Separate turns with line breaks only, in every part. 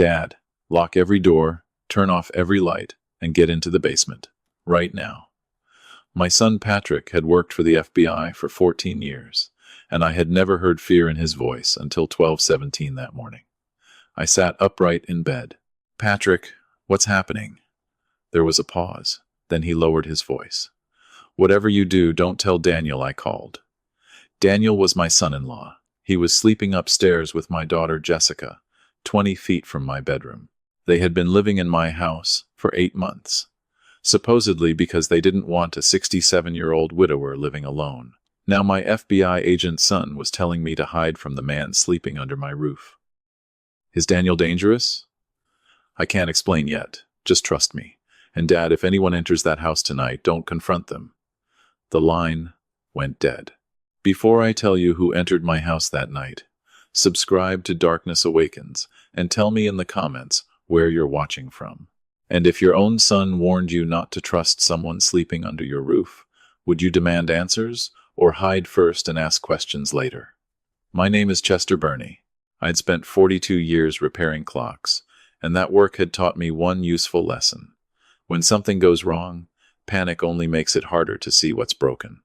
Dad, lock every door, turn off every light, and get into the basement. Right now. My son Patrick had worked for the FBI for 14 years, and I had never heard fear in his voice until 12:17 that morning. I sat upright in bed. Patrick, what's happening? There was a pause. Then he lowered his voice. Whatever you do, don't tell Daniel I called. Daniel was my son-in-law. He was sleeping upstairs with my daughter Jessica, 20 feet from my bedroom. They had been living in my house for 8 months, supposedly because they didn't want a 67-year-old widower living alone. Now my FBI agent's son was telling me to hide from the man sleeping under my roof. Is Daniel dangerous? I can't explain yet. Just trust me. And Dad, if anyone enters that house tonight, don't confront them. The line went dead. Before I tell you who entered my house that night, subscribe to Darkness Awakens and tell me in the comments where you're watching from. And if your own son warned you not to trust someone sleeping under your roof, would you demand answers or hide first and ask questions later? My name is Chester Burney. I'd spent 42 years repairing clocks, and that work had taught me one useful lesson. When something goes wrong, panic only makes it harder to see what's broken.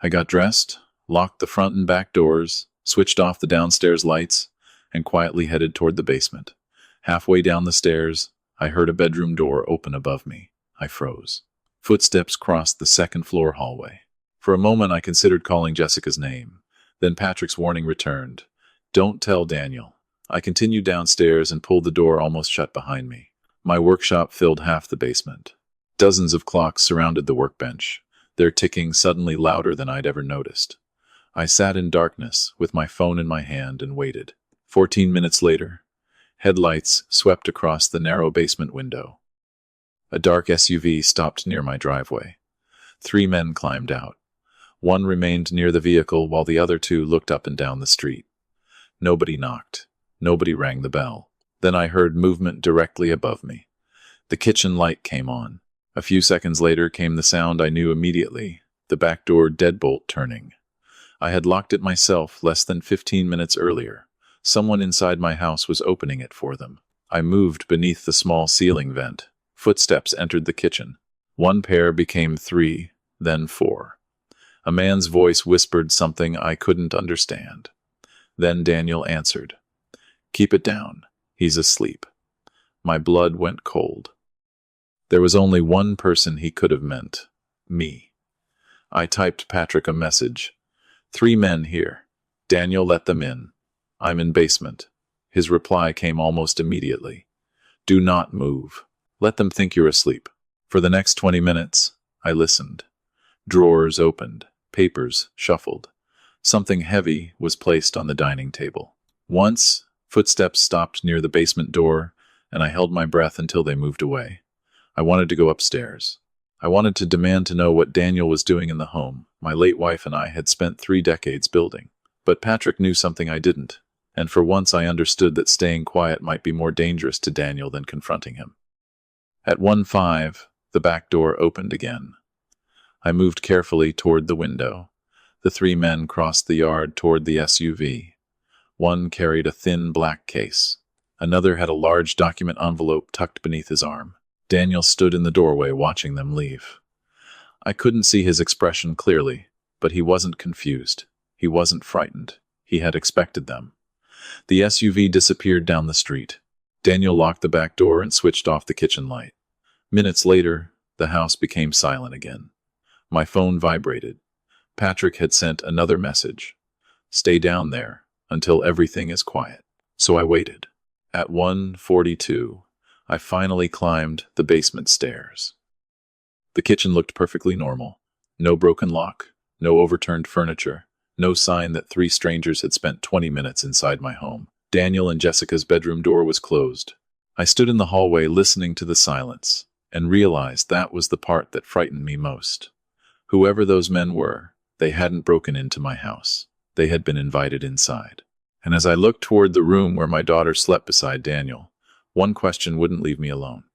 I got dressed, locked the front and back doors, switched off the downstairs lights, and quietly headed toward the basement. Halfway down the stairs, I heard a bedroom door open above me. I froze. Footsteps crossed the second-floor hallway. For a moment, I considered calling Jessica's name. Then Patrick's warning returned. Don't tell Daniel. I continued downstairs and pulled the door almost shut behind me. My workshop filled half the basement. Dozens of clocks surrounded the workbench, their ticking suddenly louder than I'd ever noticed. I sat in darkness, with my phone in my hand, and waited. 14 minutes later, headlights swept across the narrow basement window. A dark SUV stopped near my driveway. 3 men climbed out. One remained near the vehicle while the other 2 looked up and down the street. Nobody knocked. Nobody rang the bell. Then I heard movement directly above me. The kitchen light came on. A few seconds later came the sound I knew immediately, the back door deadbolt turning. I had locked it myself less than 15 minutes earlier. Someone inside my house was opening it for them. I moved beneath the small ceiling vent. Footsteps entered the kitchen. 1 pair became 3, then 4. A man's voice whispered something I couldn't understand. Then Daniel answered. Keep it down. He's asleep. My blood went cold. There was only one person he could have meant. Me. I typed Patrick a message. 3 men here. Daniel, let them in. I'm in basement. His reply came almost immediately. Do not move. Let them think you're asleep. For the next 20 minutes, I listened. Drawers opened. Papers shuffled. Something heavy was placed on the dining table. Once, footsteps stopped near the basement door, and I held my breath until they moved away. I wanted to go upstairs. I wanted to demand to know what Daniel was doing in the home my late wife and I had spent 3 decades building. But Patrick knew something I didn't, and for once I understood that staying quiet might be more dangerous to Daniel than confronting him. At 1:05, the back door opened again. I moved carefully toward the window. The 3 men crossed the yard toward the SUV. One carried a thin black case. Another had a large document envelope tucked beneath his arm. Daniel stood in the doorway watching them leave. I couldn't see his expression clearly, but he wasn't confused. He wasn't frightened. He had expected them. The SUV disappeared down the street. Daniel locked the back door and switched off the kitchen light. Minutes later, the house became silent again. My phone vibrated. Patrick had sent another message. Stay down there until everything is quiet. So I waited. At 1:42, I finally climbed the basement stairs. The kitchen looked perfectly normal. No broken lock, no overturned furniture, no sign that 3 strangers had spent 20 minutes inside my home. Daniel and Jessica's bedroom door was closed. I stood in the hallway listening to the silence and realized that was the part that frightened me most. Whoever those men were, they hadn't broken into my house. They had been invited inside. And as I looked toward the room where my daughter slept beside Daniel, one question wouldn't leave me alone.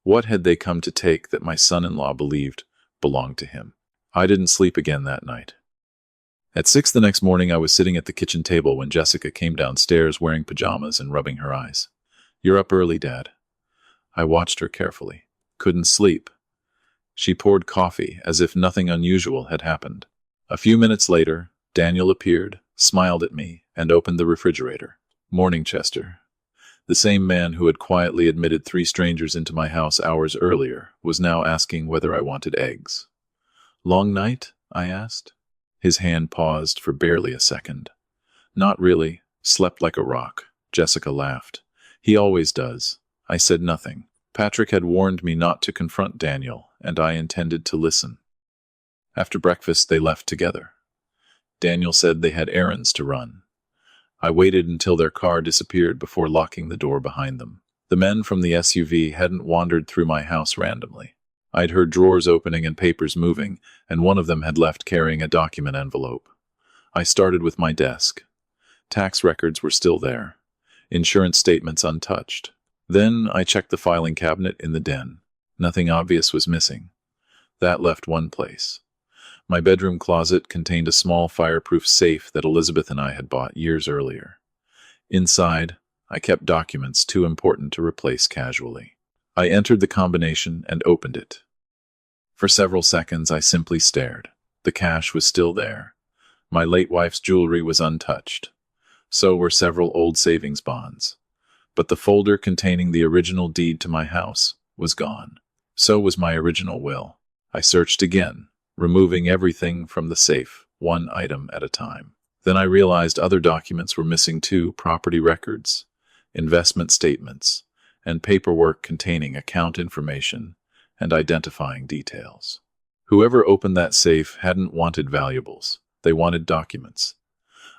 What had they come to take that my son-in-law believed belonged to him? I didn't sleep again that night. At 6 the next morning, I was sitting at the kitchen table when Jessica came downstairs wearing pajamas and rubbing her eyes. You're up early, Dad. I watched her carefully. Couldn't sleep. She poured coffee as if nothing unusual had happened. A few minutes later, Daniel appeared, smiled at me, and opened the refrigerator. Morning, Chester. The same man who had quietly admitted 3 strangers into my house hours earlier was now asking whether I wanted eggs. Long night? I asked. His hand paused for barely a second. Not really. Slept like a rock. Jessica laughed. He always does. I said nothing. Patrick had warned me not to confront Daniel, and I intended to listen. After breakfast, they left together. Daniel said they had errands to run. I waited until their car disappeared before locking the door behind them. The men from the SUV hadn't wandered through my house randomly. I'd heard drawers opening and papers moving, and one of them had left carrying a document envelope. I started with my desk. Tax records were still there. Insurance statements untouched. Then I checked the filing cabinet in the den. Nothing obvious was missing. That left one place. My bedroom closet contained a small fireproof safe that Elizabeth and I had bought years earlier. Inside, I kept documents too important to replace casually. I entered the combination and opened it. For several seconds, I simply stared. The cash was still there. My late wife's jewelry was untouched. So were several old savings bonds. But the folder containing the original deed to my house was gone. So was my original will. I searched again, removing everything from the safe, one item at a time. Then I realized other documents were missing too: property records, investment statements, and paperwork containing account information and identifying details. Whoever opened that safe hadn't wanted valuables. They wanted documents.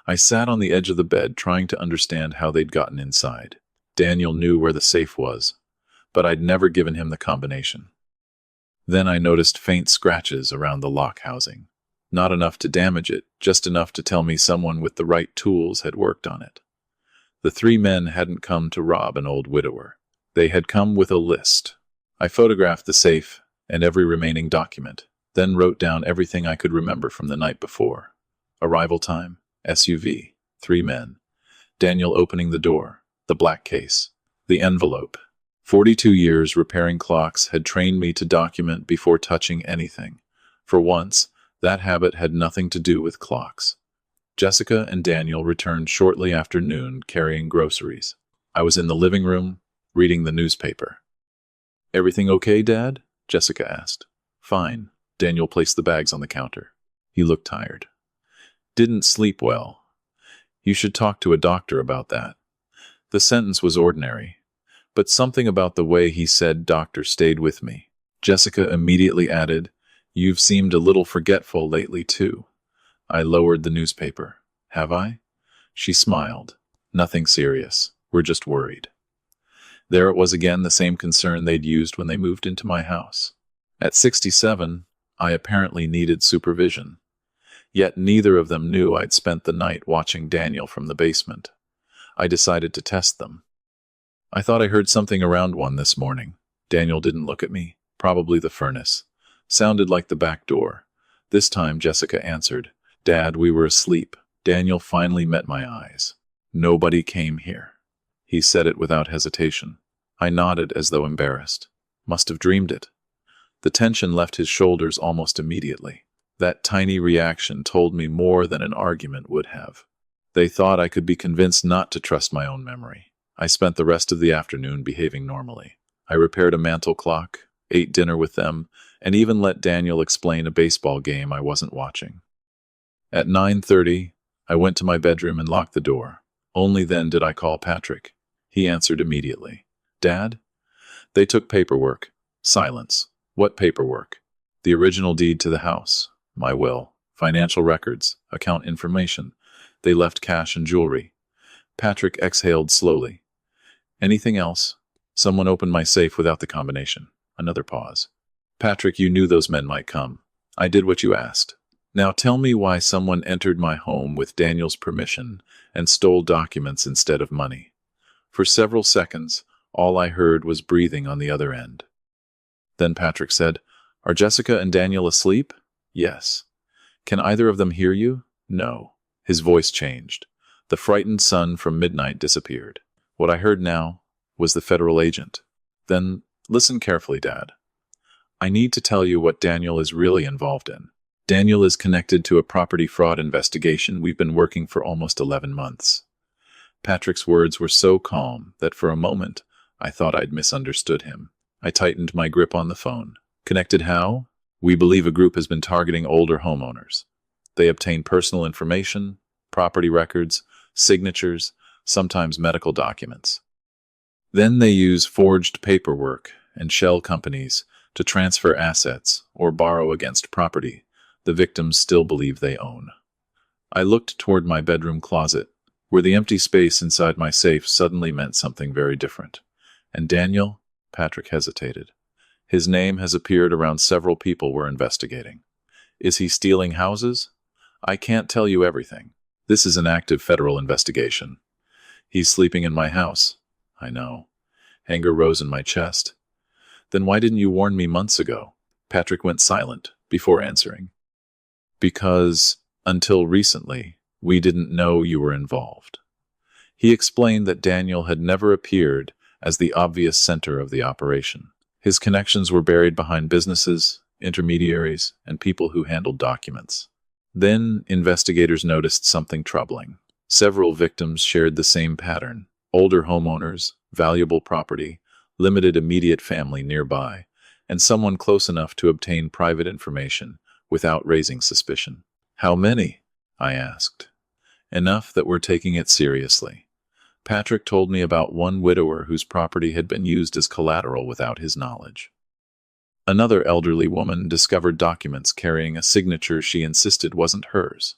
I sat on the edge of the bed trying to understand how they'd gotten inside. Daniel knew where the safe was, but I'd never given him the combination. Then I noticed faint scratches around the lock housing. Not enough to damage it, just enough to tell me someone with the right tools had worked on it. The 3 men hadn't come to rob an old widower. They had come with a list. I photographed the safe and every remaining document, then wrote down everything I could remember from the night before. Arrival time, SUV, 3 men. Daniel opening the door, the black case, the envelope. 42 years repairing clocks had trained me to document before touching anything. For once, that habit had nothing to do with clocks. Jessica and Daniel returned shortly after noon carrying groceries. I was in the living room, reading the newspaper. "Everything okay, Dad?" Jessica asked. "Fine." Daniel placed the bags on the counter. He looked tired. "Didn't sleep well. You should talk to a doctor about that." The sentence was ordinary, but something about the way he said doctor stayed with me. Jessica immediately added, "You've seemed a little forgetful lately, too." I lowered the newspaper. "Have I?" She smiled. "Nothing serious. We're just worried." There it was again, the same concern they'd used when they moved into my house. At 67, I apparently needed supervision. Yet neither of them knew I'd spent the night watching Daniel from the basement. I decided to test them. "I thought I heard something around 1 this morning." Daniel didn't look at me. "Probably the furnace. Sounded like the back door." This time Jessica answered, "Dad, we were asleep." Daniel finally met my eyes. "Nobody came here." He said it without hesitation. I nodded as though embarrassed. Must have dreamed it. The tension left his shoulders almost immediately. That tiny reaction told me more than an argument would have. They thought I could be convinced not to trust my own memory. I spent the rest of the afternoon behaving normally. I repaired a mantel clock, ate dinner with them, and even let Daniel explain a baseball game I wasn't watching. At 9:30, I went to my bedroom and locked the door. Only then did I call Patrick. He answered immediately. "Dad?" "They took paperwork." Silence. "What paperwork?" "The original deed to the house, my will, financial records, account information. They left cash and jewelry." Patrick exhaled slowly. "Anything else?" "Someone opened my safe without the combination." Another pause. "Patrick, you knew those men might come. I did what you asked. Now tell me why someone entered my home with Daniel's permission and stole documents instead of money." For several seconds, all I heard was breathing on the other end. Then Patrick said, "Are Jessica and Daniel asleep?" "Yes." "Can either of them hear you?" "No." His voice changed. The frightened sun from midnight disappeared. What I heard now was the federal agent. Then, listen carefully, Dad. I need to tell you what Daniel is really involved in. Daniel is connected to a property fraud investigation we've been working for almost 11 months. Patrick's words were so calm that for a moment I thought I'd misunderstood him. I tightened my grip on the phone. Connected how? We believe a group has been targeting older homeowners. They obtain personal information, property records, signatures, sometimes medical documents. Then they use forged paperwork and shell companies to transfer assets or borrow against property the victims still believe they own. I looked toward my bedroom closet, where the empty space inside my safe suddenly meant something very different. And Daniel? Patrick hesitated. His name has appeared around several people we're investigating. Is he stealing houses? I can't tell you everything. This is an active federal investigation. He's sleeping in my house. I know. Anger rose in my chest. Then why didn't you warn me months ago? Patrick went silent before answering. Because, until recently, we didn't know you were involved. He explained that Daniel had never appeared as the obvious center of the operation. His connections were buried behind businesses, intermediaries, and people who handled documents. Then, investigators noticed something troubling. Several victims shared the same pattern. Older homeowners, valuable property, limited immediate family nearby, and someone close enough to obtain private information without raising suspicion. How many? I asked. Enough that we're taking it seriously. Patrick told me about one widower whose property had been used as collateral without his knowledge. Another elderly woman discovered documents carrying a signature she insisted wasn't hers.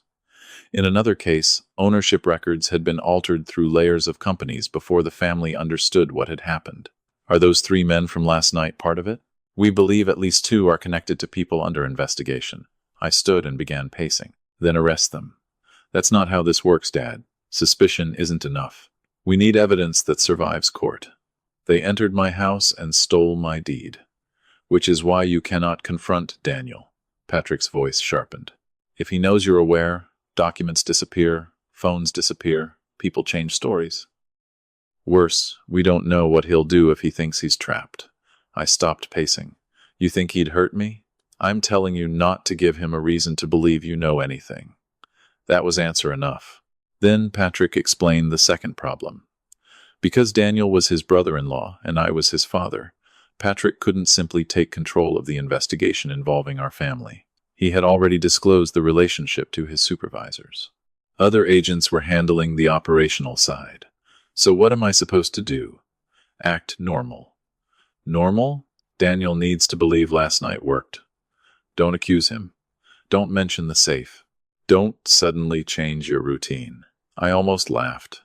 In another case, ownership records had been altered through layers of companies before the family understood what had happened. Are those 3 men from last night part of it? We believe at least 2 are connected to people under investigation. I stood and began pacing. Then arrest them. That's not how this works, Dad. Suspicion isn't enough. We need evidence that survives court. They entered my house and stole my deed. Which is why you cannot confront Daniel. Patrick's voice sharpened. If he knows you're aware, documents disappear, phones disappear, people change stories. Worse, we don't know what he'll do if he thinks he's trapped. I stopped pacing. You think he'd hurt me? I'm telling you not to give him a reason to believe you know anything. That was answer enough. Then Patrick explained the second problem. Because Daniel was his brother-in-law and I was his father, Patrick couldn't simply take control of the investigation involving our family. He had already disclosed the relationship to his supervisors. Other agents were handling the operational side. So what am I supposed to do? Act normal. Normal? Daniel needs to believe last night worked. Don't accuse him. Don't mention the safe. Don't suddenly change your routine. I almost laughed.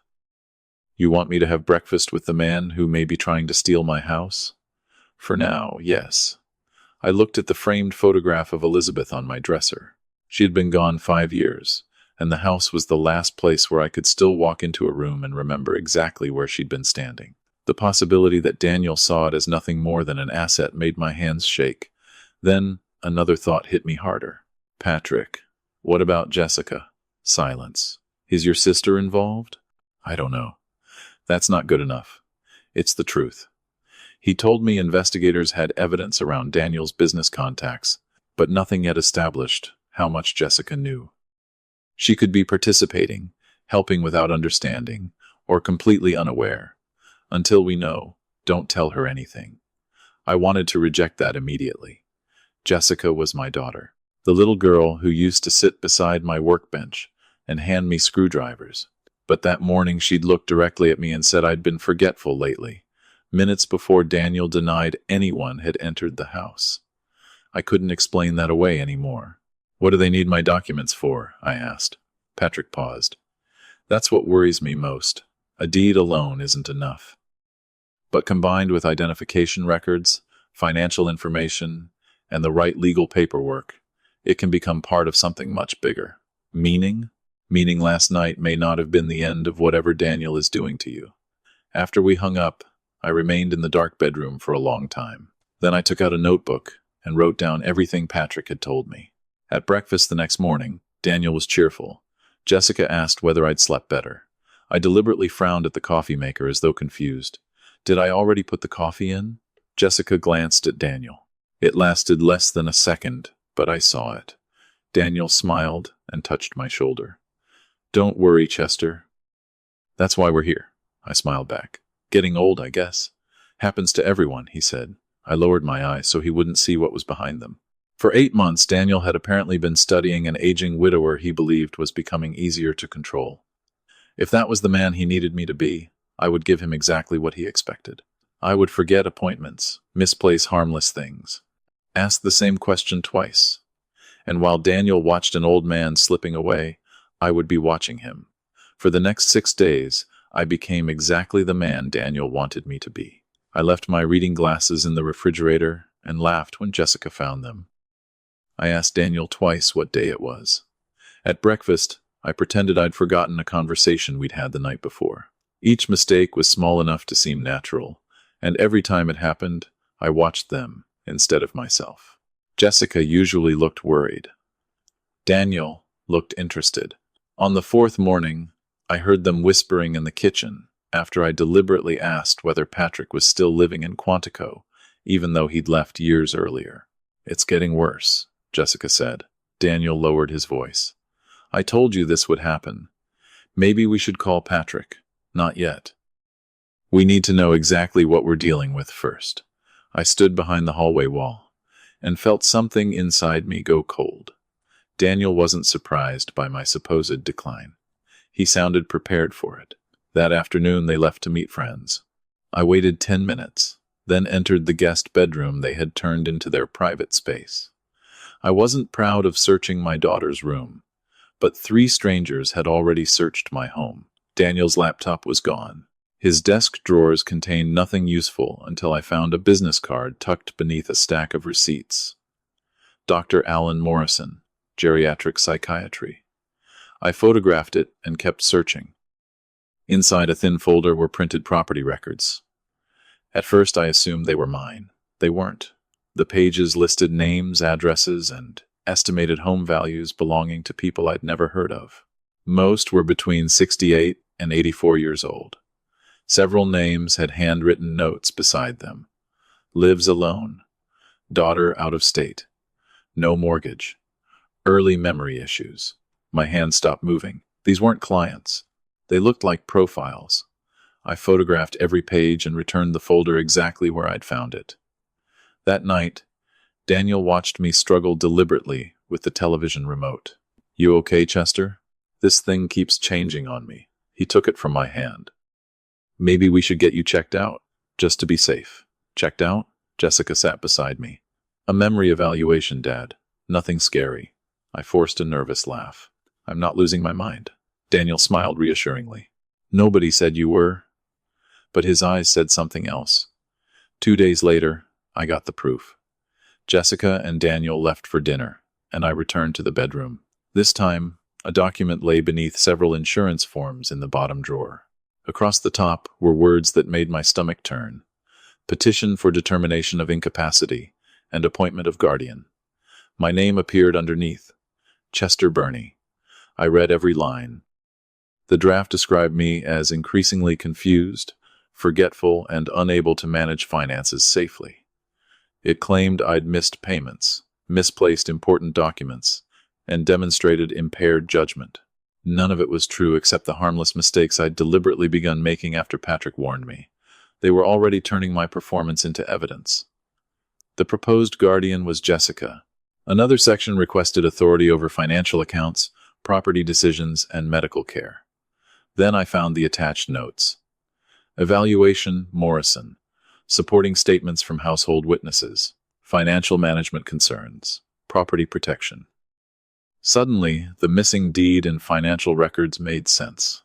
You want me to have breakfast with the man who may be trying to steal my house? For now, yes. I looked at the framed photograph of Elizabeth on my dresser. She had been gone 5 years, and the house was the last place where I could still walk into a room and remember exactly where she'd been standing. The possibility that Daniel saw it as nothing more than an asset made my hands shake. Then another thought hit me harder. Patrick, what about Jessica? Silence. Is your sister involved? I don't know. That's not good enough. It's the truth. He told me investigators had evidence around Daniel's business contacts, but nothing yet established how much Jessica knew. She could be participating, helping without understanding, or completely unaware. Until we know, don't tell her anything. I wanted to reject that immediately. Jessica was my daughter, the little girl who used to sit beside my workbench and hand me screwdrivers. But that morning she'd looked directly at me and said I'd been forgetful lately, minutes before Daniel denied anyone had entered the house. I couldn't explain that away anymore. What do they need my documents for? I asked. Patrick paused. That's what worries me most. A deed alone isn't enough. But combined with identification records, financial information, and the right legal paperwork, it can become part of something much bigger. Meaning? Meaning last night may not have been the end of whatever Daniel is doing to you. After we hung up, I remained in the dark bedroom for a long time. Then I took out a notebook and wrote down everything Patrick had told me. At breakfast the next morning, Daniel was cheerful. Jessica asked whether I'd slept better. I deliberately frowned at the coffee maker as though confused. Did I already put the coffee in? Jessica glanced at Daniel. It lasted less than a second, but I saw it. Daniel smiled and touched my shoulder. Don't worry, Chester. That's why we're here. I smiled back. Getting old, I guess. Happens to everyone, he said. I lowered my eyes so he wouldn't see what was behind them. For 8 months, Daniel had apparently been studying an aging widower he believed was becoming easier to control. If that was the man he needed me to be, I would give him exactly what he expected. I would forget appointments, misplace harmless things, ask the same question twice. And while Daniel watched an old man slipping away, I would be watching him. For the next 6 days, I became exactly the man Daniel wanted me to be. I left my reading glasses in the refrigerator and laughed when Jessica found them. I asked Daniel twice what day it was. At breakfast, I pretended I'd forgotten a conversation we'd had the night before. Each mistake was small enough to seem natural, and every time it happened, I watched them instead of myself. Jessica usually looked worried. Daniel looked interested. On the 4th morning, I heard them whispering in the kitchen after I deliberately asked whether Patrick was still living in Quantico, even though he'd left years earlier. It's getting worse, Jessica said. Daniel lowered his voice. I told you this would happen. Maybe we should call Patrick. Not yet. We need to know exactly what we're dealing with first. I stood behind the hallway wall and felt something inside me go cold. Daniel wasn't surprised by my supposed decline. He sounded prepared for it. That afternoon they left to meet friends. I waited 10 minutes, then entered the guest bedroom they had turned into their private space. I wasn't proud of searching my daughter's room, but 3 strangers had already searched my home. Daniel's laptop was gone. His desk drawers contained nothing useful until I found a business card tucked beneath a stack of receipts. Dr. Alan Morrison, Geriatric Psychiatry. I photographed it and kept searching. Inside a thin folder were printed property records. At first I assumed they were mine. They weren't. The pages listed names, addresses, and estimated home values belonging to people I'd never heard of. Most were between 68 and 84 years old. Several names had handwritten notes beside them. Lives alone. Daughter out of state. No mortgage. Early memory issues. My hand stopped moving. These weren't clients. They looked like profiles. I photographed every page and returned the folder exactly where I'd found it. That night, Daniel watched me struggle deliberately with the television remote. You okay, Chester? This thing keeps changing on me. He took it from my hand. Maybe we should get you checked out, just to be safe. Checked out? Jessica sat beside me. A memory evaluation, Dad. Nothing scary. I forced a nervous laugh. I'm not losing my mind. Daniel smiled reassuringly. Nobody said you were. But his eyes said something else. 2 days later, I got the proof. Jessica and Daniel left for dinner, and I returned to the bedroom. This time, a document lay beneath several insurance forms in the bottom drawer. Across the top were words that made my stomach turn. Petition for determination of incapacity and appointment of guardian. My name appeared underneath. Chester Burney. I read every line. The draft described me as increasingly confused, forgetful, and unable to manage finances safely. It claimed I'd missed payments, misplaced important documents, and demonstrated impaired judgment. None of it was true except the harmless mistakes I'd deliberately begun making after Patrick warned me. They were already turning my performance into evidence. The proposed guardian was Jessica. Another section requested authority over financial accounts, property decisions, and medical care. Then I found the attached notes. Evaluation, Morrison. Supporting statements from household witnesses. Financial management concerns. Property protection. Suddenly, the missing deed and financial records made sense.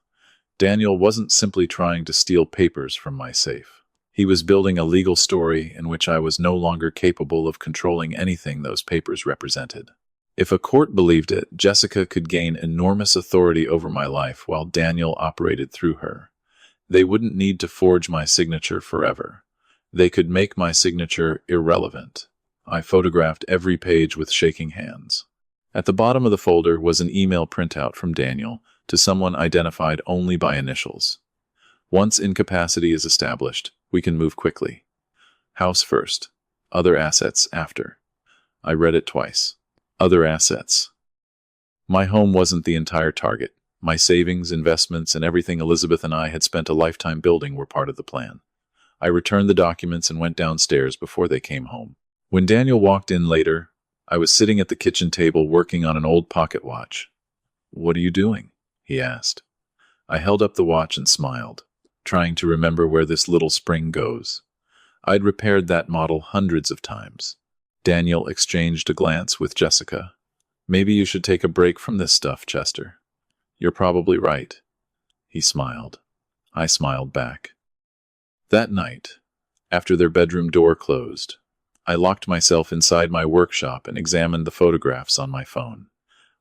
Daniel wasn't simply trying to steal papers from my safe. He was building a legal story in which I was no longer capable of controlling anything those papers represented. If a court believed it, Jessica could gain enormous authority over my life while Daniel operated through her. They wouldn't need to forge my signature forever. They could make my signature irrelevant. I photographed every page with shaking hands. At the bottom of the folder was an email printout from Daniel to someone identified only by initials. Once incapacity is established, We can move quickly. House first. Other assets after. I read it twice. Other assets. My home wasn't the entire target. My savings, investments, and everything Elizabeth and I had spent a lifetime building were part of the plan. I returned the documents and went downstairs before they came home. When Daniel walked in later, I was sitting at the kitchen table working on an old pocket watch. "What are you doing?" he asked. I held up the watch and smiled, trying to remember where this little spring goes. I'd repaired that model hundreds of times. Daniel exchanged a glance with Jessica. "Maybe you should take a break from this stuff, Chester." "You're probably right." He smiled. I smiled back. That night, after their bedroom door closed, I locked myself inside my workshop and examined the photographs on my phone.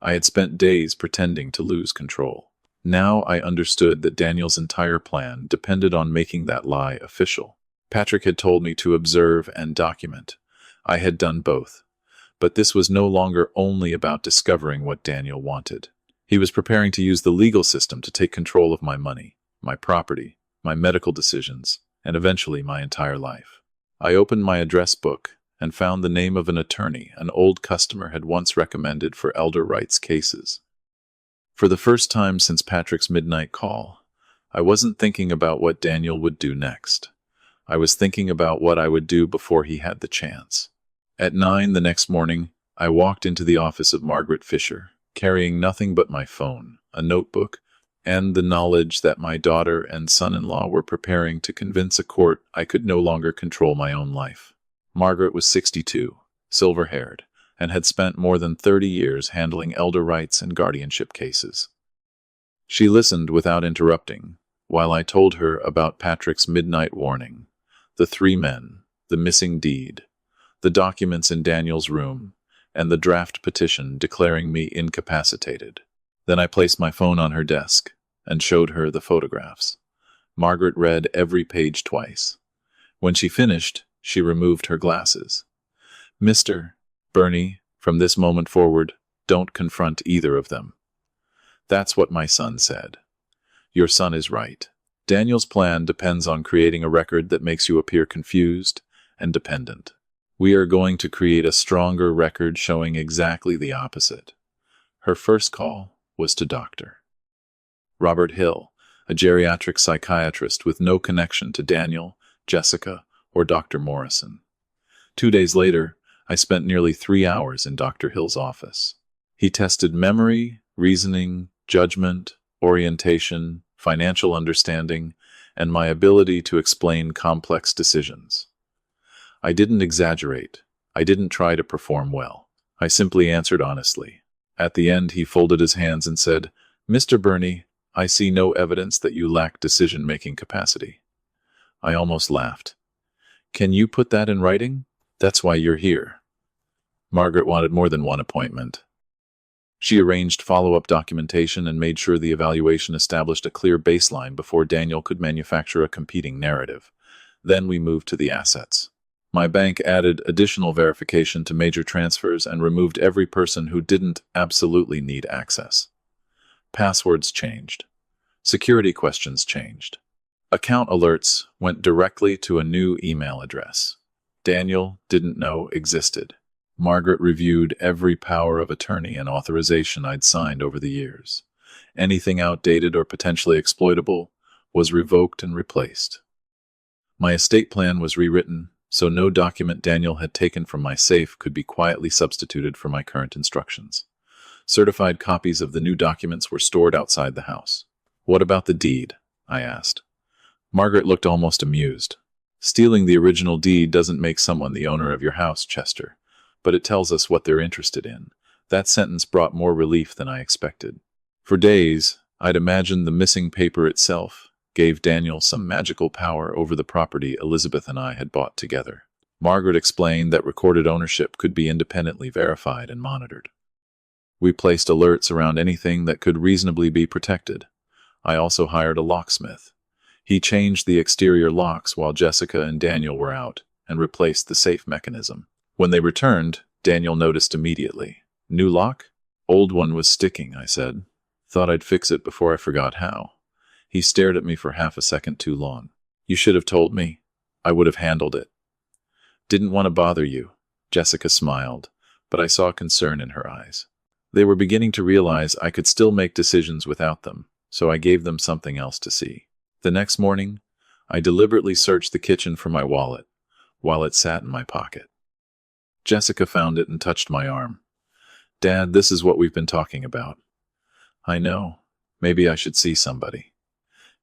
I had spent days pretending to lose control. Now I understood that Daniel's entire plan depended on making that lie official. Patrick had told me to observe and document. I had done both. But this was no longer only about discovering what Daniel wanted. He was preparing to use the legal system to take control of my money, my property, my medical decisions, and eventually my entire life. I opened my address book and found the name of an attorney an old customer had once recommended for elder rights cases. For the first time since Patrick's midnight call, I wasn't thinking about what Daniel would do next. I was thinking about what I would do before he had the chance. At 9 the next morning, I walked into the office of Margaret Fisher, carrying nothing but my phone, a notebook, and the knowledge that my daughter and son-in-law were preparing to convince a court I could no longer control my own life. Margaret was 62, silver-haired, and had spent more than 30 years handling elder rights and guardianship cases. She listened without interrupting, while I told her about Patrick's midnight warning, the 3 men, the missing deed, the documents in Daniel's room, and the draft petition declaring me incapacitated. Then I placed my phone on her desk and showed her the photographs. Margaret read every page twice. When she finished, she removed her glasses. "Mr. Bernie, from this moment forward, don't confront either of them." That's what my son said. Your son is right. Daniel's plan depends on creating a record that makes you appear confused and dependent. We are going to create a stronger record showing exactly the opposite. Her first call was to Dr. Robert Hill, a geriatric psychiatrist with no connection to Daniel, Jessica, or Dr. Morrison. 2 days later, I spent nearly 3 hours in Dr. Hill's office. He tested memory, reasoning, judgment, orientation, financial understanding, and my ability to explain complex decisions. I didn't exaggerate. I didn't try to perform well. I simply answered honestly. At the end, he folded his hands and said, "Mr. Bernie, I see no evidence that you lack decision-making capacity." I almost laughed. "Can you put that in writing? That's why you're here." Margaret wanted more than one appointment. She arranged follow-up documentation and made sure the evaluation established a clear baseline before Daniel could manufacture a competing narrative. Then we moved to the assets. My bank added additional verification to major transfers and removed every person who didn't absolutely need access. Passwords changed. Security questions changed. Account alerts went directly to a new email address Daniel didn't know existed. Margaret reviewed every power of attorney and authorization I'd signed over the years. Anything outdated or potentially exploitable was revoked and replaced. My estate plan was rewritten, so no document Daniel had taken from my safe could be quietly substituted for my current instructions. Certified copies of the new documents were stored outside the house. "What about the deed?" I asked. Margaret looked almost amused. "Stealing the original deed doesn't make someone the owner of your house, Chester, but it tells us what they're interested in." That sentence brought more relief than I expected. For days, I'd imagined the missing paper itself gave Daniel some magical power over the property Elizabeth and I had bought together. Margaret explained that recorded ownership could be independently verified and monitored. We placed alerts around anything that could reasonably be protected. I also hired a locksmith. He changed the exterior locks while Jessica and Daniel were out and replaced the safe mechanism. When they returned, Daniel noticed immediately. "New lock?" "Old one was sticking," I said. "Thought I'd fix it before I forgot how." He stared at me for half a second too long. "You should have told me." I would have handled it. Didn't want to bother you. Jessica smiled, but I saw concern in her eyes. They were beginning to realize I could still make decisions without them, so I gave them something else to see. The next morning, I deliberately searched the kitchen for my wallet, while it sat in my pocket. Jessica found it and touched my arm. Dad, this is what we've been talking about. I know. Maybe I should see somebody.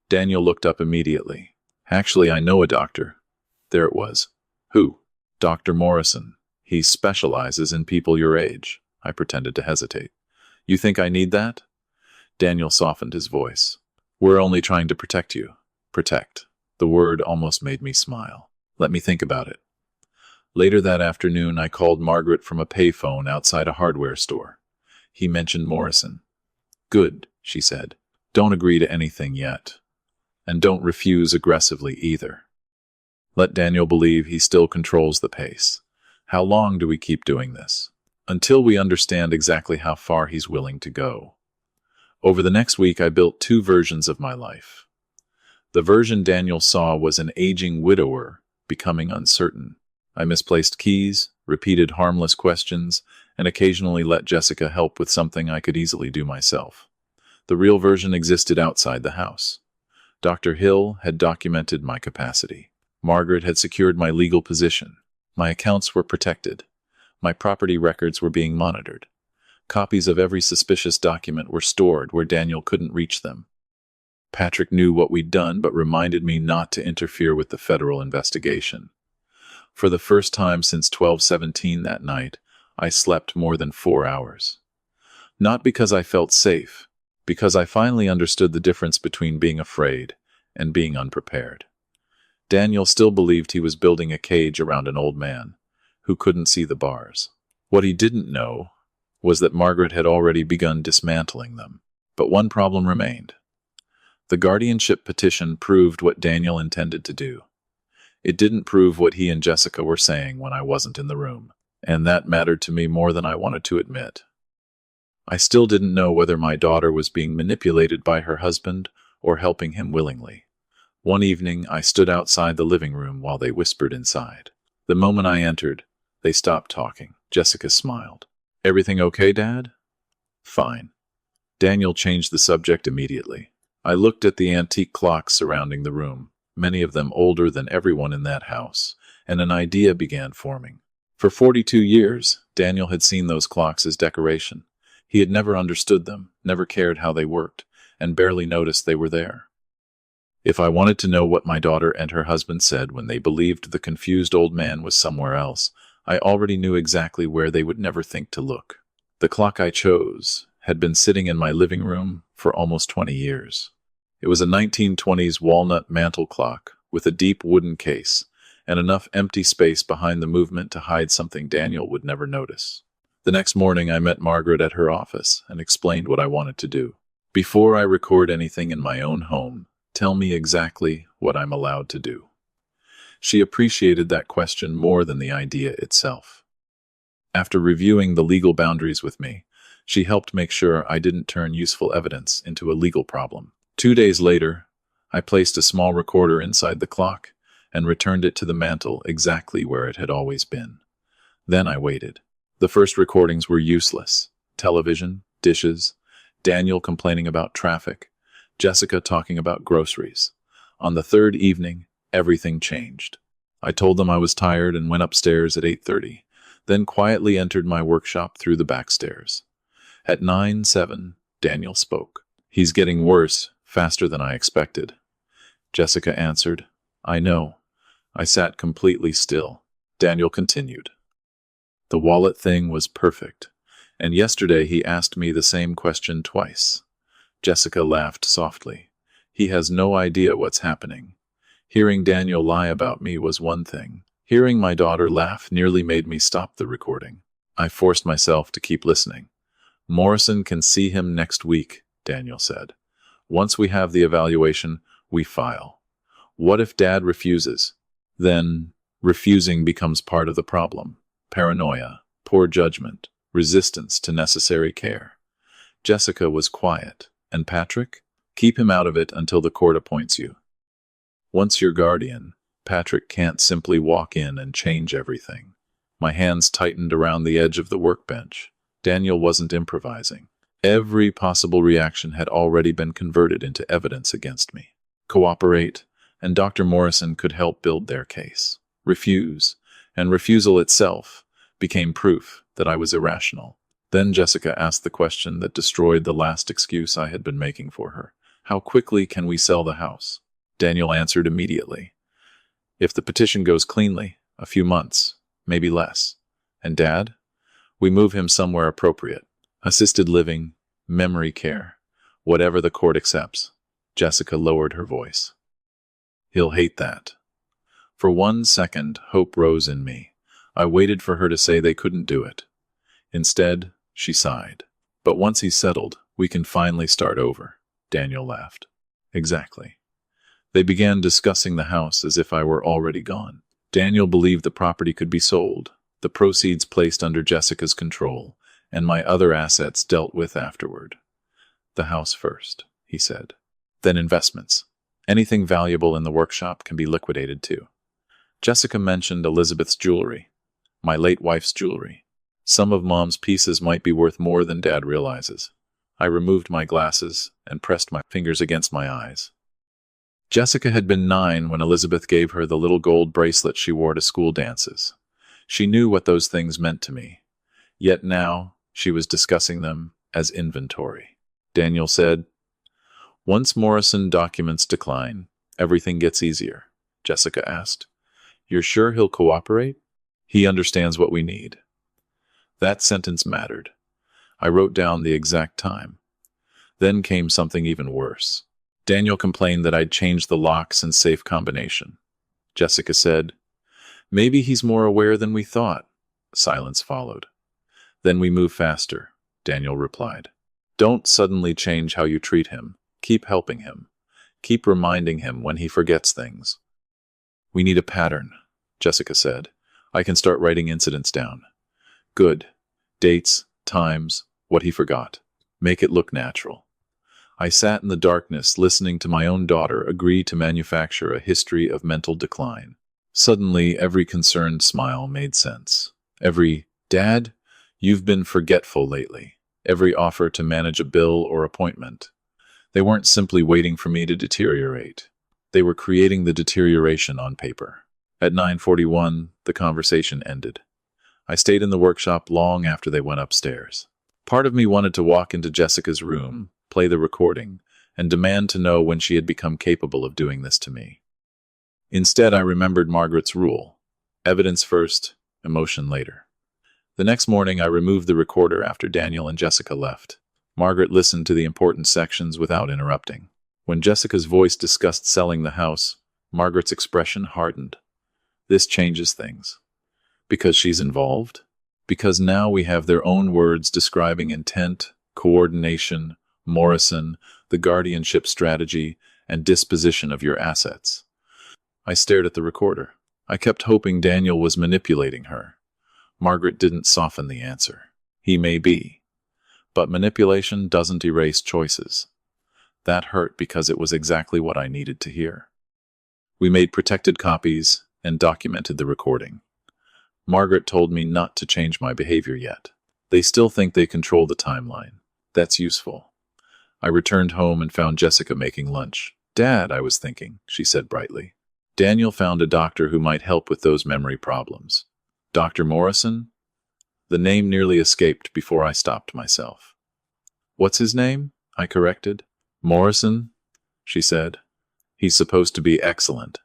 Daniel looked up immediately. Actually, I know a doctor. There it was. Who? Dr. Morrison. He specializes in people your age. I pretended to hesitate. You think I need that? Daniel softened his voice. We're only trying to protect you. Protect. The word almost made me smile. Let me think about it. Later that afternoon, I called Margaret from a payphone outside a hardware store. He mentioned Morrison. Good, she said. Don't agree to anything yet. And don't refuse aggressively either. Let Daniel believe he still controls the pace. How long do we keep doing this? Until we understand exactly how far he's willing to go. Over the next week, I built 2 versions of my life. The version Daniel saw was an aging widower becoming uncertain. I misplaced keys, repeated harmless questions, and occasionally let Jessica help with something I could easily do myself. The real version existed outside the house. Dr. Hill had documented my capacity. Margaret had secured my legal position. My accounts were protected. My property records were being monitored. Copies of every suspicious document were stored where Daniel couldn't reach them. Patrick knew what we'd done, but reminded me not to interfere with the federal investigation. For the first time since 12/17 that night, I slept more than 4 hours. Not because I felt safe, because I finally understood the difference between being afraid and being unprepared. Daniel still believed he was building a cage around an old man who couldn't see the bars. What he didn't know was that Margaret had already begun dismantling them. But one problem remained. The guardianship petition proved what Daniel intended to do. It didn't prove what he and Jessica were saying when I wasn't in the room, and that mattered to me more than I wanted to admit. I still didn't know whether my daughter was being manipulated by her husband or helping him willingly. One evening, I stood outside the living room while they whispered inside. The moment I entered, they stopped talking. Jessica smiled. Everything okay, Dad? Fine. Daniel changed the subject immediately. I looked at the antique clocks surrounding the room, many of them older than everyone in that house, and an idea began forming. For 42 years, Daniel had seen those clocks as decoration. He had never understood them, never cared how they worked, and barely noticed they were there. If I wanted to know what my daughter and her husband said when they believed the confused old man was somewhere else, I already knew exactly where they would never think to look. The clock I chose had been sitting in my living room for almost 20 years. It was a 1920s walnut mantel clock with a deep wooden case and enough empty space behind the movement to hide something Daniel would never notice. The next morning, I met Margaret at her office and explained what I wanted to do. Before I record anything in my own home, tell me exactly what I'm allowed to do. She appreciated that question more than the idea itself. After reviewing the legal boundaries with me, she helped make sure I didn't turn useful evidence into a legal problem. 2 days later, I placed a small recorder inside the clock and returned it to the mantel exactly where it had always been. Then I waited. The first recordings were useless. Television, dishes, Daniel complaining about traffic, Jessica talking about groceries. On the third evening, everything changed. I told them I was tired and went upstairs at 8:30, then quietly entered my workshop through the back stairs. At 9:07, Daniel spoke. He's getting worse, faster than I expected. Jessica answered, I know. I sat completely still. Daniel continued. The wallet thing was perfect, and yesterday he asked me the same question twice. Jessica laughed softly. He has no idea what's happening. Hearing Daniel lie about me was one thing. Hearing my daughter laugh nearly made me stop the recording. I forced myself to keep listening. Morrison can see him next week, Daniel said. Once we have the evaluation, we file. What if Dad refuses? Then refusing becomes part of the problem. Paranoia, poor judgment, resistance to necessary care. Jessica was quiet. And Patrick? Keep him out of it until the court appoints you. Once your guardian, Patrick can't simply walk in and change everything. My hands tightened around the edge of the workbench. Daniel wasn't improvising. Every possible reaction had already been converted into evidence against me. Cooperate, and Dr. Morrison could help build their case. Refuse, and refusal itself became proof that I was irrational. Then Jessica asked the question that destroyed the last excuse I had been making for her. How quickly can we sell the house? Daniel answered immediately. If the petition goes cleanly, a few months, maybe less. And Dad? We move him somewhere appropriate. Assisted living, memory care, whatever the court accepts. Jessica lowered her voice. He'll hate that. For 1 second, hope rose in me. I waited for her to say they couldn't do it. Instead, she sighed. But once he's settled, we can finally start over. Daniel laughed. Exactly. They began discussing the house as if I were already gone. Daniel believed the property could be sold, the proceeds placed under Jessica's control, and my other assets dealt with afterward. The house first, he said. Then investments. Anything valuable in the workshop can be liquidated too. Jessica mentioned Elizabeth's jewelry, my late wife's jewelry. Some of Mom's pieces might be worth more than Dad realizes. I removed my glasses and pressed my fingers against my eyes. Jessica had been 9 when Elizabeth gave her the little gold bracelet she wore to school dances. She knew what those things meant to me. Yet now, she was discussing them as inventory. Daniel said, Once Morrison documents decline, everything gets easier. Jessica asked, You're sure he'll cooperate? He understands what we need. That sentence mattered. I wrote down the exact time. Then came something even worse. Daniel complained that I'd changed the locks and safe combination. Jessica said, Maybe he's more aware than we thought. Silence followed. Then we move faster, Daniel replied. Don't suddenly change how you treat him. Keep helping him. Keep reminding him when he forgets things. We need a pattern, Jessica said. I can start writing incidents down. Good. Dates, times, what he forgot. Make it look natural. I sat in the darkness listening to my own daughter agree to manufacture a history of mental decline. Suddenly, every concerned smile made sense. Every, Dad, you've been forgetful lately. Every offer to manage a bill or appointment. They weren't simply waiting for me to deteriorate. They were creating the deterioration on paper. At 9:41, the conversation ended. I stayed in the workshop long after they went upstairs. Part of me wanted to walk into Jessica's room, play the recording, and demand to know when she had become capable of doing this to me. Instead, I remembered Margaret's rule. Evidence first, emotion later. The next morning, I removed the recorder after Daniel and Jessica left. Margaret listened to the important sections without interrupting. When Jessica's voice discussed selling the house, Margaret's expression hardened. This changes things. Because she's involved? Because now we have their own words describing intent, coordination, Morrison, the guardianship strategy, and disposition of your assets. I stared at the recorder. I kept hoping Daniel was manipulating her. Margaret didn't soften the answer. He may be. But manipulation doesn't erase choices. That hurt because it was exactly what I needed to hear. We made protected copies and documented the recording. Margaret told me not to change my behavior yet. They still think they control the timeline. That's useful. I returned home and found Jessica making lunch. Dad, I was thinking, she said brightly. Daniel found a doctor who might help with those memory problems. Dr. Morrison? The name nearly escaped before I stopped myself. What's his name? I corrected. Morrison, she said. He's supposed to be excellent.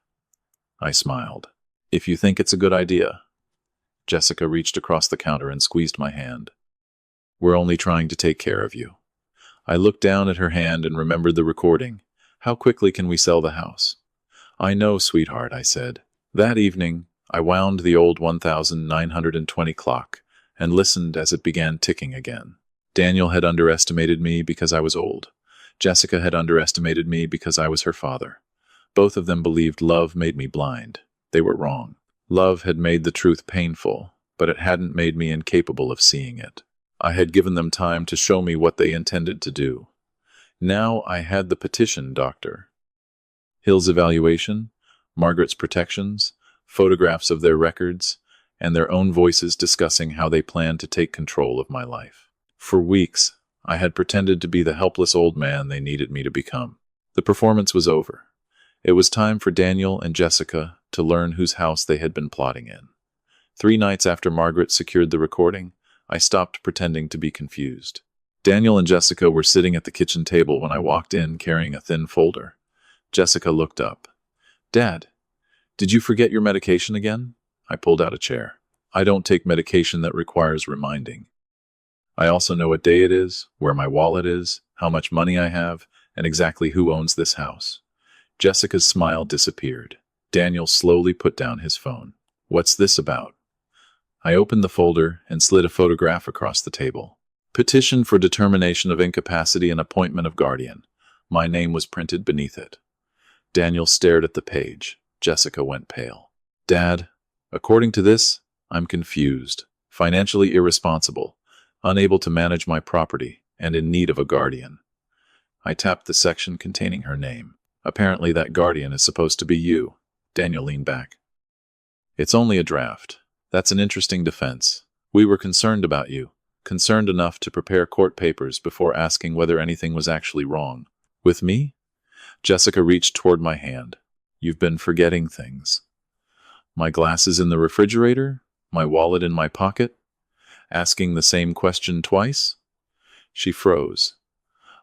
I smiled. If you think it's a good idea. Jessica reached across the counter and squeezed my hand. We're only trying to take care of you. I looked down at her hand and remembered the recording. How quickly can we sell the house? I know, sweetheart, I said. That evening, I wound the old 1920 clock and listened as it began ticking again. Daniel had underestimated me because I was old. Jessica had underestimated me because I was her father. Both of them believed love made me blind. They were wrong. Love had made the truth painful, but it hadn't made me incapable of seeing it. I had given them time to show me what they intended to do. Now I had the petition, Doctor. Hill's evaluation? Margaret's protections, photographs of their records, and their own voices discussing how they planned to take control of my life. For weeks, I had pretended to be the helpless old man they needed me to become. The performance was over. It was time for Daniel and Jessica to learn whose house they had been plotting in. 3 nights after Margaret secured the recording, I stopped pretending to be confused. Daniel and Jessica were sitting at the kitchen table when I walked in carrying a thin folder. Jessica looked up. "Dad, did you forget your medication again?" I pulled out a chair. "I don't take medication that requires reminding. I also know what day it is, where my wallet is, how much money I have, and exactly who owns this house." Jessica's smile disappeared. Daniel slowly put down his phone. "What's this about?" I opened the folder and slid a photograph across the table. "Petition for determination of incapacity and appointment of guardian." My name was printed beneath it. Daniel stared at the page. Jessica went pale. "Dad, according to this, I'm confused, financially irresponsible, unable to manage my property, and in need of a guardian." I tapped the section containing her name. "Apparently that guardian is supposed to be you." Daniel leaned back. "It's only a draft. That's an interesting defense. We were concerned about you, concerned enough to prepare court papers before asking whether anything was actually wrong." "With me?" Jessica reached toward my hand. "You've been forgetting things. My glasses in the refrigerator, my wallet in my pocket, asking the same question twice?" She froze.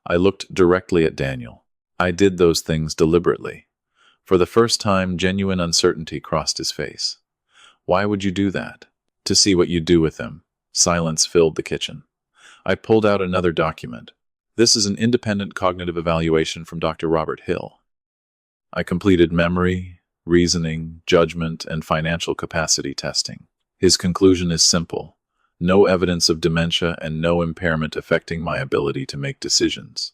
I looked directly at Daniel. I did those things deliberately. For the first time, genuine uncertainty crossed his face. "Why would you do that?" "To see what you'd do with them." Silence filled the kitchen. I pulled out another document. "This is an independent cognitive evaluation from Dr. Robert Hill. I completed memory, reasoning, judgment, and financial capacity testing. His conclusion is simple: no evidence of dementia and no impairment affecting my ability to make decisions."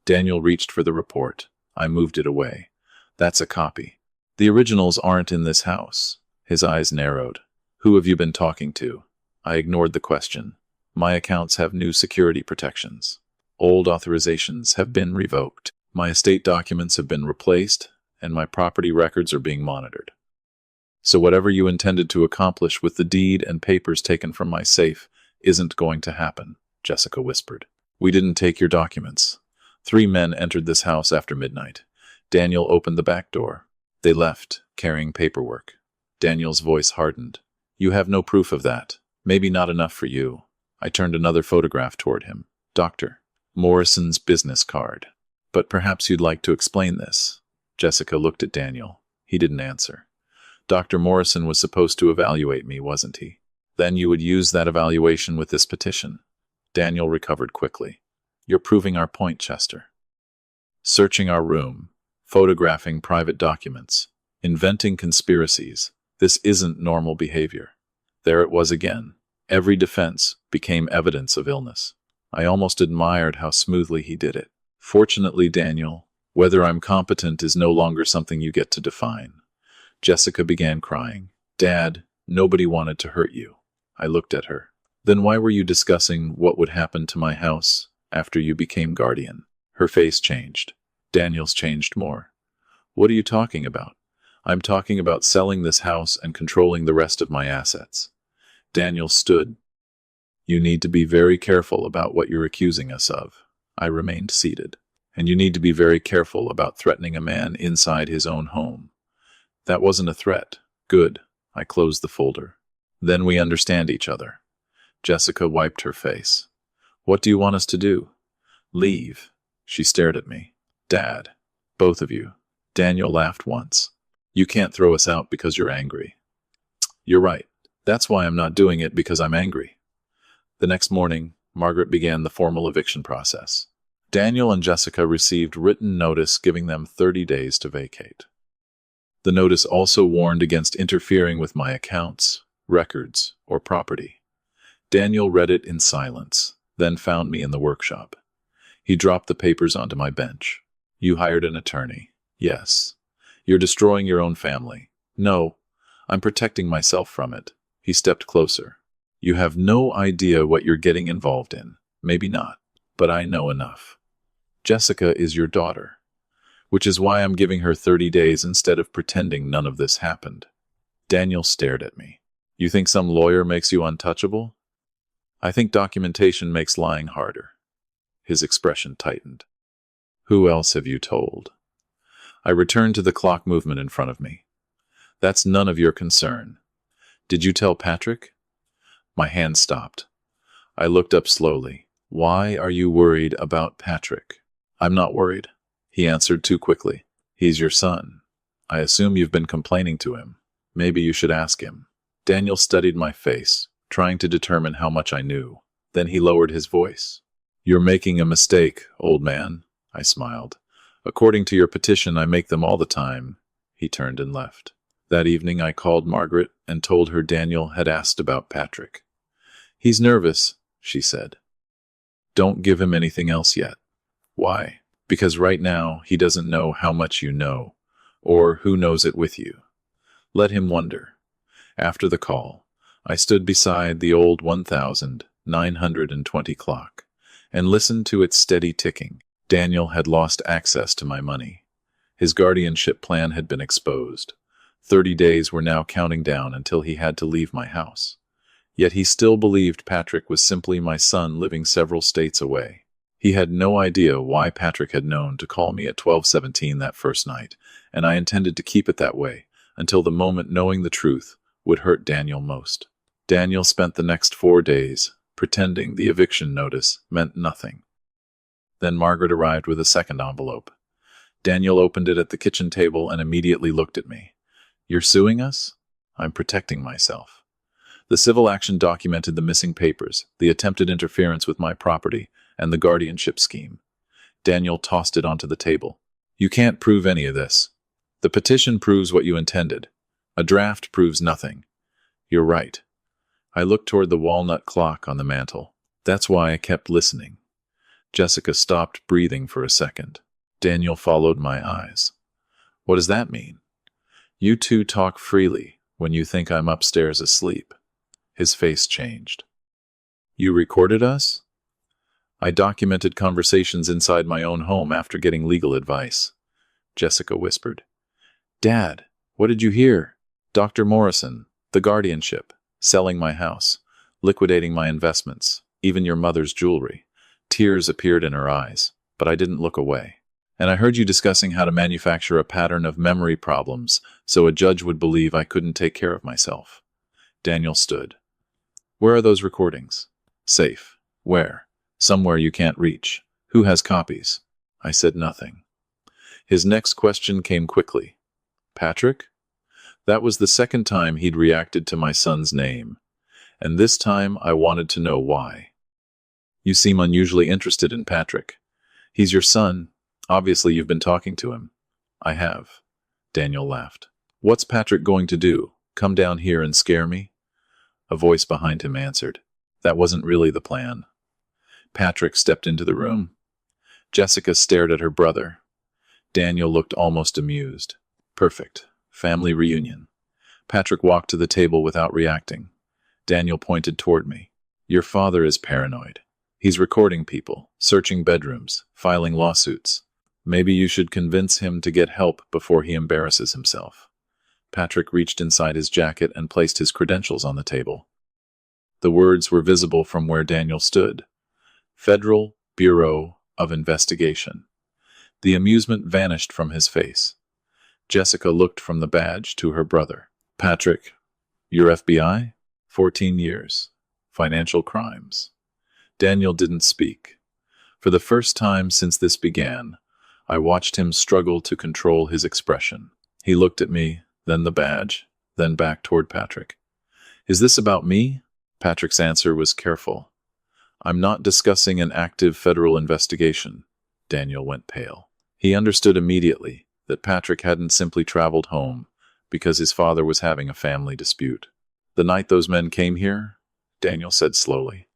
Daniel reached for the report. I moved it away. "That's a copy. The originals aren't in this house." His eyes narrowed. "Who have you been talking to?" I ignored the question. "My accounts have new security protections. Old authorizations have been revoked. My estate documents have been replaced, and my property records are being monitored. So whatever you intended to accomplish with the deed and papers taken from my safe isn't going to happen," Jessica whispered. "We didn't take your documents. 3 men entered this house after midnight. Daniel opened the back door. They left, carrying paperwork." Daniel's voice hardened. "You have no proof of that. Maybe not enough for you." I turned another photograph toward him. "Dr. Morrison's business card. But perhaps you'd like to explain this." Jessica looked at Daniel. He didn't answer. "Dr. Morrison was supposed to evaluate me, wasn't he? Then you would use that evaluation with this petition." Daniel recovered quickly. "You're proving our point, Chester. Searching our room, photographing private documents, inventing conspiracies. This isn't normal behavior." There it was again. Every defense became evidence of illness. I almost admired how smoothly he did it. "Fortunately, Daniel, whether I'm competent is no longer something you get to define." Jessica began crying. "Dad, nobody wanted to hurt you." I looked at her. "Then why were you discussing what would happen to my house after you became guardian?" Her face changed. Daniel's changed more. "What are you talking about?" "I'm talking about selling this house and controlling the rest of my assets." Daniel stood. "You need to be very careful about what you're accusing us of." I remained seated. "And you need to be very careful about threatening a man inside his own home." "That wasn't a threat." "Good." I closed the folder. "Then we understand each other." Jessica wiped her face. "What do you want us to do?" "Leave." She stared at me. "Dad, both of you." Daniel laughed once. "You can't throw us out because you're angry." "You're right. That's why I'm not doing it, because I'm angry." The next morning, Margaret began the formal eviction process. Daniel and Jessica received written notice giving them 30 days to vacate. The notice also warned against interfering with my accounts, records, or property. Daniel read it in silence, then found me in the workshop. He dropped the papers onto my bench. "You hired an attorney." "Yes." "You're destroying your own family." "No, I'm protecting myself from it." He stepped closer. "You have no idea what you're getting involved in. Maybe not, but I know enough. Jessica is your daughter. which is why I'm giving her 30 days instead of pretending none of this happened. Daniel stared at me. You think some lawyer makes you untouchable? I think documentation makes lying harder. His expression tightened. Who else have you told? I returned to the clock movement in front of me. That's none of your concern. Did you tell Patrick? My hand stopped. I looked up slowly. Why are you worried about Patrick? I'm not worried. He answered too quickly. He's your son. I assume you've been complaining to him. Maybe you should ask him. Daniel studied my face, trying to determine how much I knew. Then he lowered his voice. You're making a mistake, old man. I smiled. According to your petition, I make them all the time. He turned and left. That evening I called Margaret and told her Daniel had asked about Patrick. He's nervous, she said. Don't give him anything else yet. Why? Because right now he doesn't know how much you know, or who knows it with you. Let him wonder. After the call, I stood beside the old 1920 clock and listened to its steady ticking. Daniel had lost access to my money. His guardianship plan had been exposed. 30 days were now counting down until he had to leave my house. Yet he still believed Patrick was simply my son living several states away. He had no idea why Patrick had known to call me at 12:17 that first night, and I intended to keep it that way until the moment knowing the truth would hurt Daniel most. Daniel spent the next 4 days pretending the eviction notice meant nothing. Then Margaret arrived with a second envelope. Daniel opened it at the kitchen table and immediately looked at me. You're suing us? I'm protecting myself. The civil action documented the missing papers, the attempted interference with my property, and the guardianship scheme. Daniel tossed it onto the table. You can't prove any of this. The petition proves what you intended. A draft proves nothing. You're right. I looked toward the walnut clock on the mantel. That's why I kept listening. Jessica stopped breathing for a second. Daniel followed my eyes. What does that mean? You two talk freely when you think I'm upstairs asleep. His face changed. You recorded us? I documented conversations inside my own home after getting legal advice. Jessica whispered. Dad, what did you hear? Dr. Morrison, the guardianship, selling my house, liquidating my investments, even your mother's jewelry. Tears appeared in her eyes, but I didn't look away. And I heard you discussing how to manufacture a pattern of memory problems so a judge would believe I couldn't take care of myself. Daniel stood. Where are those recordings? Safe. Where? Somewhere you can't reach. Who has copies? I said nothing. His next question came quickly. Patrick? That was the second time he'd reacted to my son's name, and this time I wanted to know why. You seem unusually interested in Patrick. He's your son. Obviously you've been talking to him. I have. Daniel laughed. What's Patrick going to do? Come down here and scare me? A voice behind him answered. That wasn't really the plan. Patrick stepped into the room. Jessica stared at her brother. Daniel looked almost amused. Perfect. Family reunion. Patrick walked to the table without reacting. Daniel pointed toward me. Your father is paranoid. He's recording people, searching bedrooms, filing lawsuits. Maybe you should convince him to get help before he embarrasses himself. Patrick reached inside his jacket and placed his credentials on the table. The words were visible from where Daniel stood. Federal Bureau of Investigation. The amusement vanished from his face. Jessica looked from the badge to her brother. Patrick, you're FBI? 14 years. Financial crimes. Daniel didn't speak. For the first time since this began, I watched him struggle to control his expression. He looked at me, then the badge, then back toward Patrick. Is this about me? Patrick's answer was careful. I'm not discussing an active federal investigation. Daniel went pale. He understood immediately that Patrick hadn't simply traveled home because his father was having a family dispute. The night those men came here, Daniel said slowly.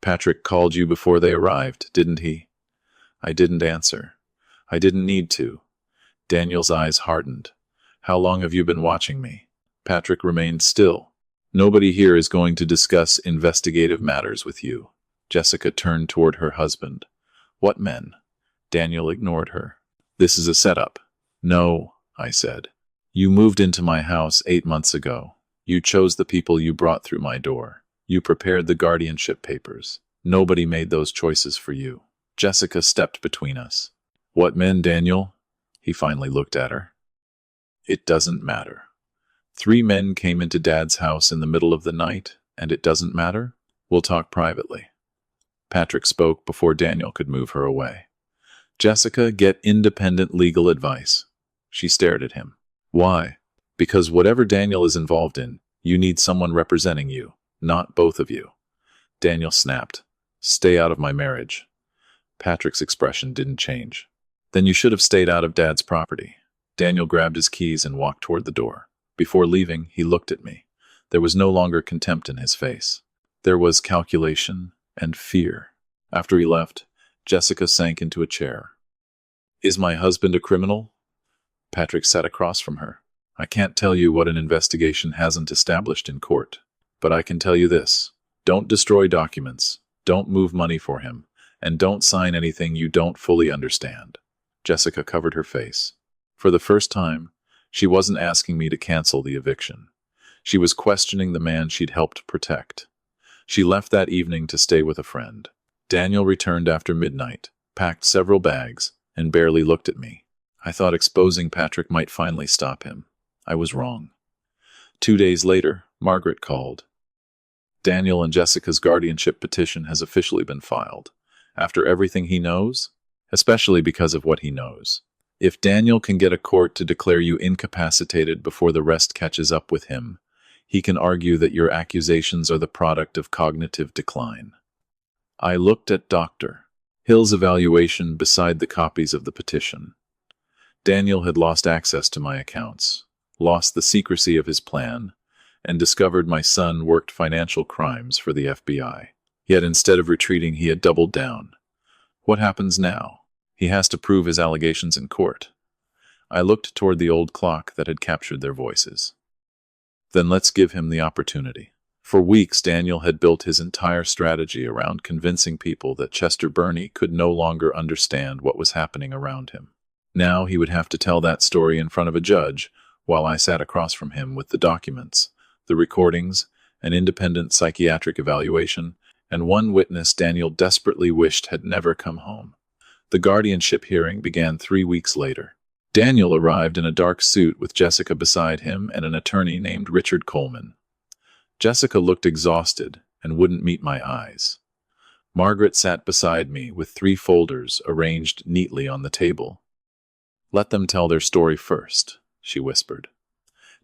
Patrick called you before they arrived, didn't he? I didn't answer. I didn't need to. Daniel's eyes hardened. How long have you been watching me? Patrick remained still. Nobody here is going to discuss investigative matters with you. Jessica turned toward her husband. What men? Daniel ignored her. This is a setup. No, I said. You moved into my house 8 months ago. You chose the people you brought through my door. You prepared the guardianship papers. Nobody made those choices for you. Jessica stepped between us. What men, Daniel? He finally looked at her. It doesn't matter. 3 men came into Dad's house in the middle of the night, and it doesn't matter? We'll talk privately. Patrick spoke before Daniel could move her away. Jessica, get independent legal advice. She stared at him. Why? Because whatever Daniel is involved in, you need someone representing you, not both of you. Daniel snapped. Stay out of my marriage. Patrick's expression didn't change. Then you should have stayed out of Dad's property. Daniel grabbed his keys and walked toward the door. Before leaving, he looked at me. There was no longer contempt in his face. There was calculation and fear. After he left, Jessica sank into a chair. Is my husband a criminal? Patrick sat across from her. I can't tell you what an investigation hasn't established in court, but I can tell you this. Don't destroy documents, don't move money for him, and don't sign anything you don't fully understand. Jessica covered her face. For the first time, she wasn't asking me to cancel the eviction. She was questioning the man she'd helped protect. She left that evening to stay with a friend. Daniel returned after midnight, packed several bags, and barely looked at me. I thought exposing Patrick might finally stop him. I was wrong. 2 days later, Margaret called. Daniel and Jessica's guardianship petition has officially been filed. After everything he knows, especially because of what he knows. If Daniel can get a court to declare you incapacitated before the rest catches up with him, he can argue that your accusations are the product of cognitive decline. I looked at Dr. Hill's evaluation beside the copies of the petition. Daniel had lost access to my accounts, lost the secrecy of his plan, and discovered my son worked financial crimes for the FBI. Yet instead of retreating, he had doubled down. What happens now? He has to prove his allegations in court. I looked toward the old clock that had captured their voices. Then let's give him the opportunity. For weeks, Daniel had built his entire strategy around convincing people that Chester Burney could no longer understand what was happening around him. Now he would have to tell that story in front of a judge, while I sat across from him with the documents, the recordings, an independent psychiatric evaluation, and one witness Daniel desperately wished had never come home. The guardianship hearing began 3 weeks later. Daniel arrived in a dark suit with Jessica beside him and an attorney named Richard Coleman. Jessica looked exhausted and wouldn't meet my eyes. Margaret sat beside me with 3 folders arranged neatly on the table. Let them tell their story first, she whispered.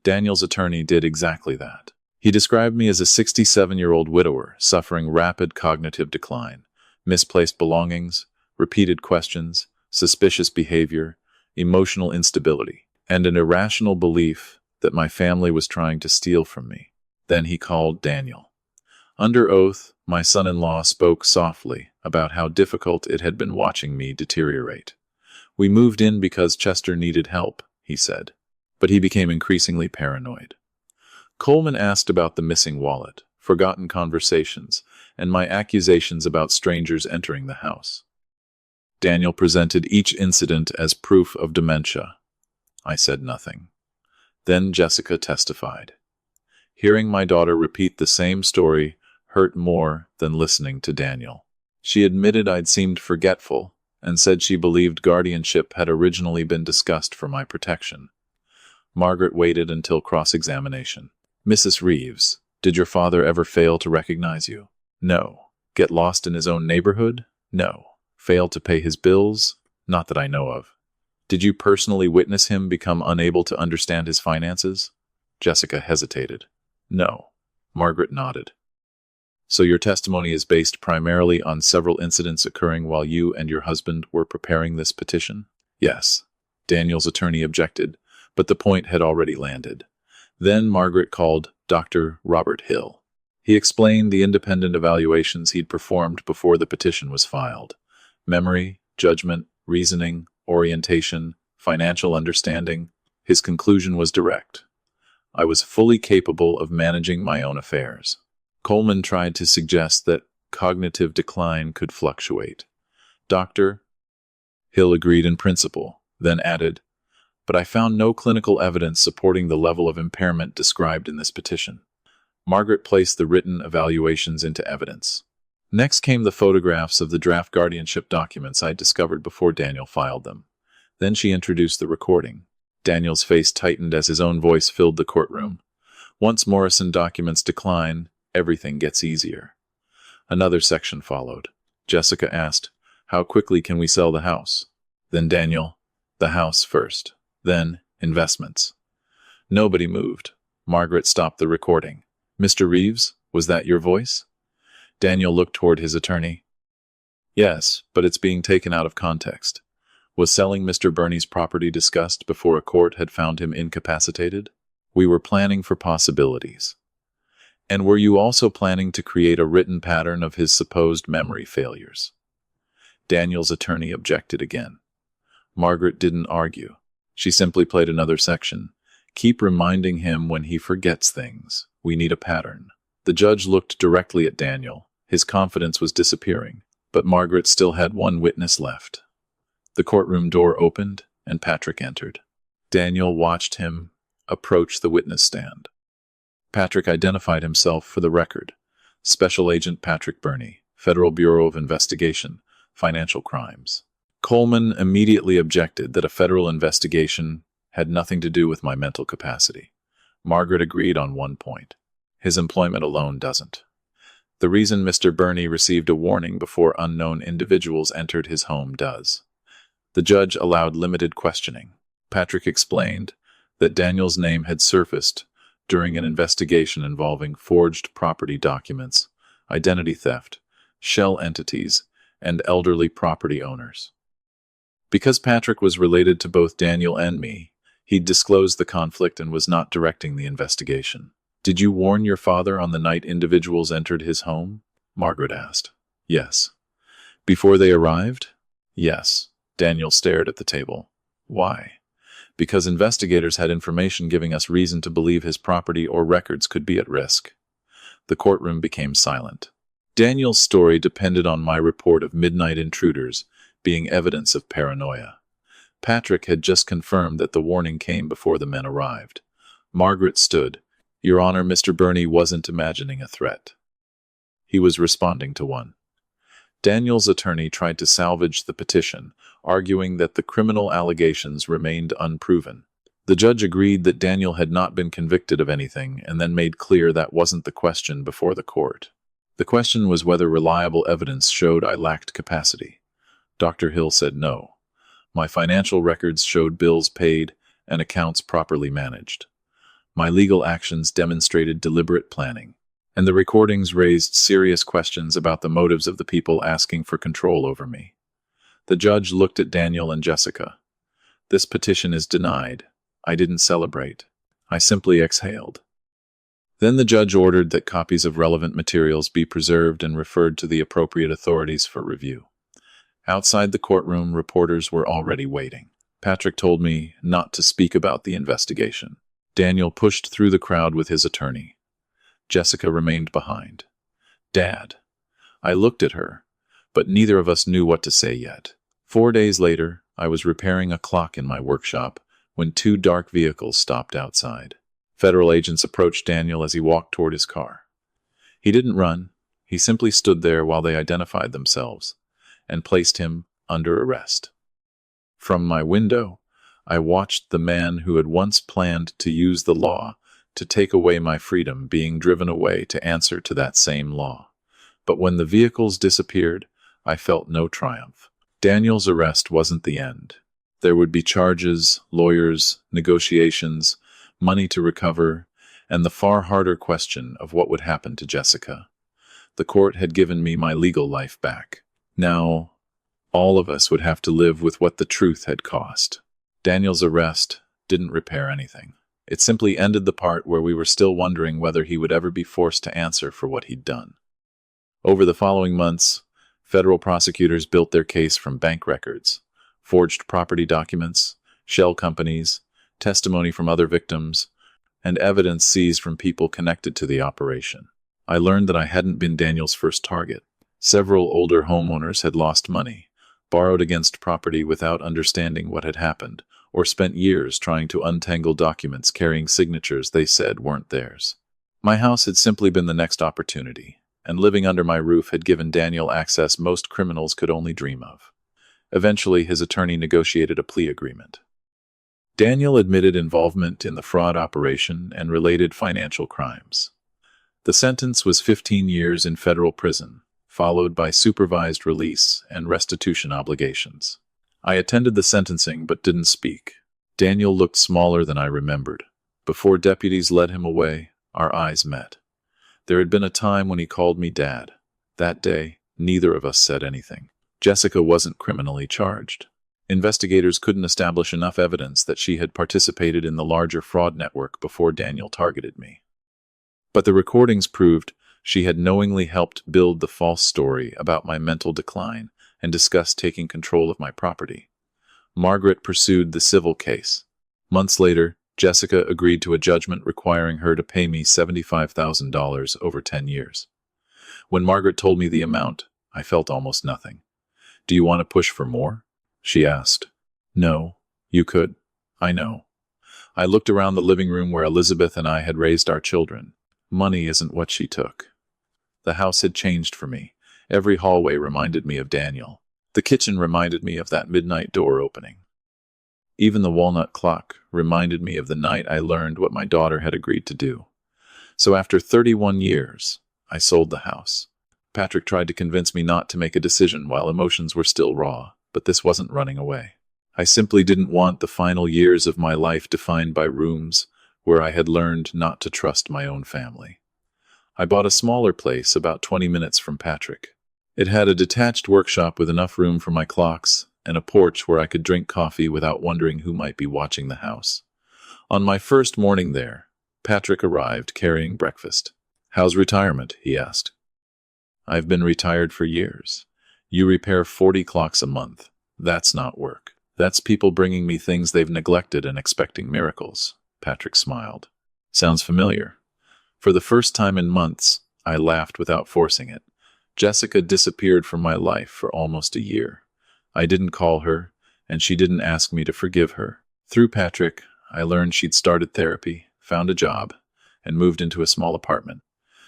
Daniel's attorney did exactly that. He described me as a 67-year-old widower suffering rapid cognitive decline, misplaced belongings, repeated questions, suspicious behavior, emotional instability, and an irrational belief that my family was trying to steal from me. Then he called Daniel. Under oath, my son-in-law spoke softly about how difficult it had been watching me deteriorate. We moved in because Chester needed help, he said, but he became increasingly paranoid. Coleman asked about the missing wallet, forgotten conversations, and my accusations about strangers entering the house. Daniel presented each incident as proof of dementia. I said nothing. Then Jessica testified. Hearing my daughter repeat the same story hurt more than listening to Daniel. She admitted I'd seemed forgetful and said she believed guardianship had originally been discussed for my protection. Margaret waited until cross-examination. Mrs. Reeves, did your father ever fail to recognize you? No. Get lost in his own neighborhood? No. Fail to pay his bills? Not that I know of. Did you personally witness him become unable to understand his finances? Jessica hesitated. No. Margaret nodded. So your testimony is based primarily on several incidents occurring while you and your husband were preparing this petition? Yes. Daniel's attorney objected, but the point had already landed. Then Margaret called Dr. Robert Hill. He explained the independent evaluations he'd performed before the petition was filed. Memory, judgment, reasoning, orientation, financial understanding. His conclusion was direct. I was fully capable of managing my own affairs. Coleman tried to suggest that cognitive decline could fluctuate. Dr. Hill agreed in principle, then added, "But I found no clinical evidence supporting the level of impairment described in this petition." Margaret placed the written evaluations into evidence. Next came the photographs of the draft guardianship documents I discovered before Daniel filed them. Then she introduced the recording. Daniel's face tightened as his own voice filled the courtroom. Once Morrison documents decline, everything gets easier. Another section followed. Jessica asked, "How quickly can we sell the house?" Then Daniel, "The house first. Then investments." Nobody moved. Margaret stopped the recording. "Mr. Reeves, was that your voice?" Daniel looked toward his attorney. "Yes, but it's being taken out of context. Was selling Mr. Burney's property discussed before a court had found him incapacitated? We were planning for possibilities. And were you also planning to create a written pattern of his supposed memory failures?" Daniel's attorney objected again. Margaret didn't argue. She simply played another section. "Keep reminding him when he forgets things. We need a pattern." The judge looked directly at Daniel. His confidence was disappearing, but Margaret still had one witness left. The courtroom door opened, and Patrick entered. Daniel watched him approach the witness stand. Patrick identified himself for the record. Special Agent Patrick Burney, Federal Bureau of Investigation, Financial Crimes. Coleman immediately objected that a federal investigation had nothing to do with my mental capacity. Margaret agreed on one point. His employment alone doesn't. The reason Mr. Burney received a warning before unknown individuals entered his home does. The judge allowed limited questioning. Patrick explained that Daniel's name had surfaced during an investigation involving forged property documents, identity theft, shell entities, and elderly property owners. Because Patrick was related to both Daniel and me, he'd disclosed the conflict and was not directing the investigation. "Did you warn your father on the night individuals entered his home?" Margaret asked. "Yes." "Before they arrived?" "Yes." Daniel stared at the table. "Why?" "Because investigators had information giving us reason to believe his property or records could be at risk." The courtroom became silent. Daniel's story depended on my report of midnight intruders being evidence of paranoia. Patrick had just confirmed that the warning came before the men arrived. Margaret stood. "Your Honor, Mr. Burney wasn't imagining a threat. He was responding to one." Daniel's attorney tried to salvage the petition, arguing that the criminal allegations remained unproven. The judge agreed that Daniel had not been convicted of anything and then made clear that wasn't the question before the court. The question was whether reliable evidence showed I lacked capacity. Dr. Hill said no. My financial records showed bills paid and accounts properly managed. My legal actions demonstrated deliberate planning, and the recordings raised serious questions about the motives of the people asking for control over me. The judge looked at Daniel and Jessica. "This petition is denied. I didn't celebrate. I simply exhaled." Then the judge ordered that copies of relevant materials be preserved and referred to the appropriate authorities for review. Outside the courtroom, reporters were already waiting. Patrick told me not to speak about the investigation. Daniel pushed through the crowd with his attorney. Jessica remained behind. "Dad." I looked at her, but neither of us knew what to say yet. 4 days later, I was repairing a clock in my workshop when 2 dark vehicles stopped outside. Federal agents approached Daniel as he walked toward his car. He didn't run. He simply stood there while they identified themselves and placed him under arrest. From my window, I watched the man who had once planned to use the law to take away my freedom being driven away to answer to that same law. But when the vehicles disappeared, I felt no triumph. Daniel's arrest wasn't the end. There would be charges, lawyers, negotiations, money to recover, and the far harder question of what would happen to Jessica. The court had given me my legal life back. Now, all of us would have to live with what the truth had cost. Daniel's arrest didn't repair anything. It simply ended the part where we were still wondering whether he would ever be forced to answer for what he'd done. Over the following months, federal prosecutors built their case from bank records, forged property documents, shell companies, testimony from other victims, and evidence seized from people connected to the operation. I learned that I hadn't been Daniel's first target. Several older homeowners had lost money, borrowed against property without understanding what had happened, or spent years trying to untangle documents carrying signatures they said weren't theirs. My house had simply been the next opportunity, and living under my roof had given Daniel access most criminals could only dream of. Eventually, his attorney negotiated a plea agreement. Daniel admitted involvement in the fraud operation and related financial crimes. The sentence was 15 years in federal prison, followed by supervised release and restitution obligations. I attended the sentencing but didn't speak. Daniel looked smaller than I remembered. Before deputies led him away, our eyes met. There had been a time when he called me Dad. That day, neither of us said anything. Jessica wasn't criminally charged. Investigators couldn't establish enough evidence that she had participated in the larger fraud network before Daniel targeted me. But the recordings proved she had knowingly helped build the false story about my mental decline and discussed taking control of my property. Margaret pursued the civil case. Months later, Jessica agreed to a judgment requiring her to pay me $75,000 over 10 years. When Margaret told me the amount, I felt almost nothing. "Do you want to push for more?" she asked. "No, you could. I know." I looked around the living room where Elizabeth and I had raised our children. Money isn't what she took. The house had changed for me. Every hallway reminded me of Daniel. The kitchen reminded me of that midnight door opening. Even the walnut clock reminded me of the night I learned what my daughter had agreed to do. So after 31 years, I sold the house. Patrick tried to convince me not to make a decision while emotions were still raw, but this wasn't running away. I simply didn't want the final years of my life defined by rooms where I had learned not to trust my own family. I bought a smaller place about 20 minutes from Patrick. It had a detached workshop with enough room for my clocks and a porch where I could drink coffee without wondering who might be watching the house. On my first morning there, Patrick arrived carrying breakfast. "How's retirement?" he asked. "I've been retired for years. You repair 40 clocks a month. That's not work. That's people bringing me things they've neglected and expecting miracles." Patrick smiled. "Sounds familiar." For the first time in months, I laughed without forcing it. Jessica disappeared from my life for almost a year. I didn't call her, and she didn't ask me to forgive her. Through Patrick, I learned she'd started therapy, found a job, and moved into a small apartment.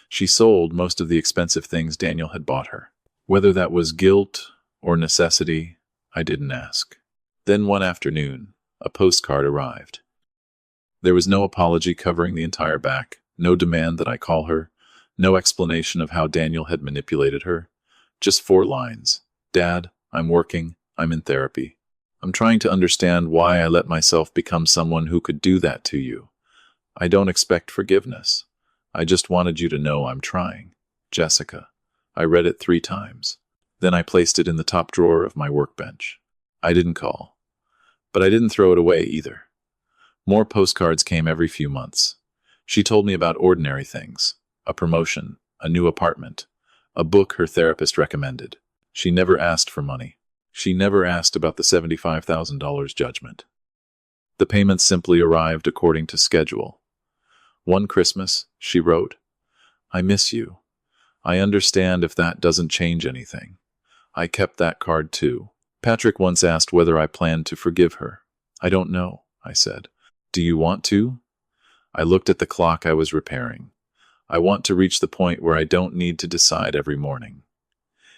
She sold most of the expensive things Daniel had bought her. Whether that was guilt or necessity, I didn't ask. Then one afternoon, a postcard arrived. There was no apology covering the entire back, no demand that I call her, no explanation of how Daniel had manipulated her. Just 4 lines. "Dad, I'm working. I'm in therapy. I'm trying to understand why I let myself become someone who could do that to you. I don't expect forgiveness. I just wanted you to know I'm trying. Jessica." I read it 3 times. Then I placed it in the top drawer of my workbench. I didn't call. But I didn't throw it away either. More postcards came every few months. She told me about ordinary things: a promotion, a new apartment, a book her therapist recommended. She never asked for money. She never asked about the $75,000 judgment. The payments simply arrived according to schedule. One Christmas, she wrote, "I miss you. I understand if that doesn't change anything." I kept that card too. Patrick once asked whether I planned to forgive her. "I don't know," I said. "Do you want to?" I looked at the clock I was repairing. "I want to reach the point where I don't need to decide every morning."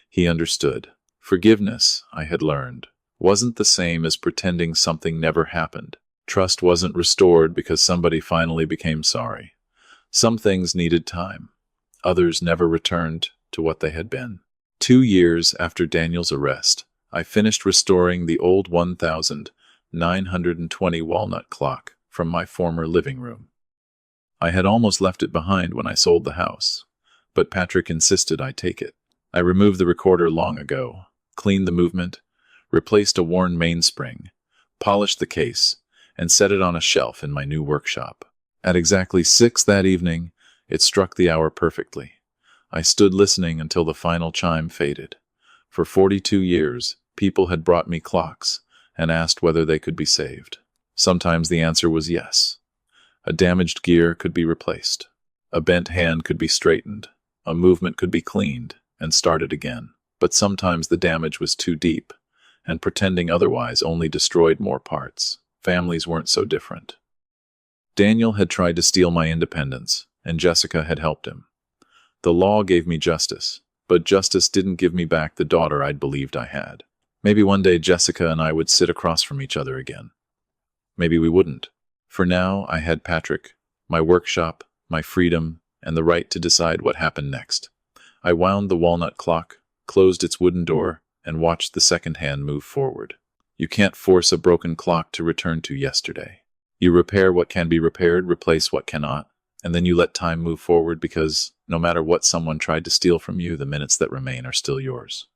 He understood. Forgiveness, I had learned, wasn't the same as pretending something never happened. Trust wasn't restored because somebody finally became sorry. Some things needed time. Others never returned to what they had been. 2 years after Daniel's arrest, I finished restoring the old 1920 walnut clock from my former living room. I had almost left it behind when I sold the house, but Patrick insisted I take it. I removed the recorder long ago, cleaned the movement, replaced a worn mainspring, polished the case, and set it on a shelf in my new workshop. At exactly 6 that evening, it struck the hour perfectly. I stood listening until the final chime faded. For 42 years, people had brought me clocks and asked whether they could be saved. Sometimes the answer was yes. A damaged gear could be replaced. A bent hand could be straightened. A movement could be cleaned and started again. But sometimes the damage was too deep, and pretending otherwise only destroyed more parts. Families weren't so different. Daniel had tried to steal my independence, and Jessica had helped him. The law gave me justice, but justice didn't give me back the daughter I'd believed I had. Maybe one day Jessica and I would sit across from each other again. Maybe we wouldn't. For now, I had Patrick, my workshop, my freedom, and the right to decide what happened next. I wound the walnut clock, closed its wooden door, and watched the second hand move forward. You can't force a broken clock to return to yesterday. You repair what can be repaired, replace what cannot, and then you let time move forward because no matter what someone tried to steal from you, the minutes that remain are still yours.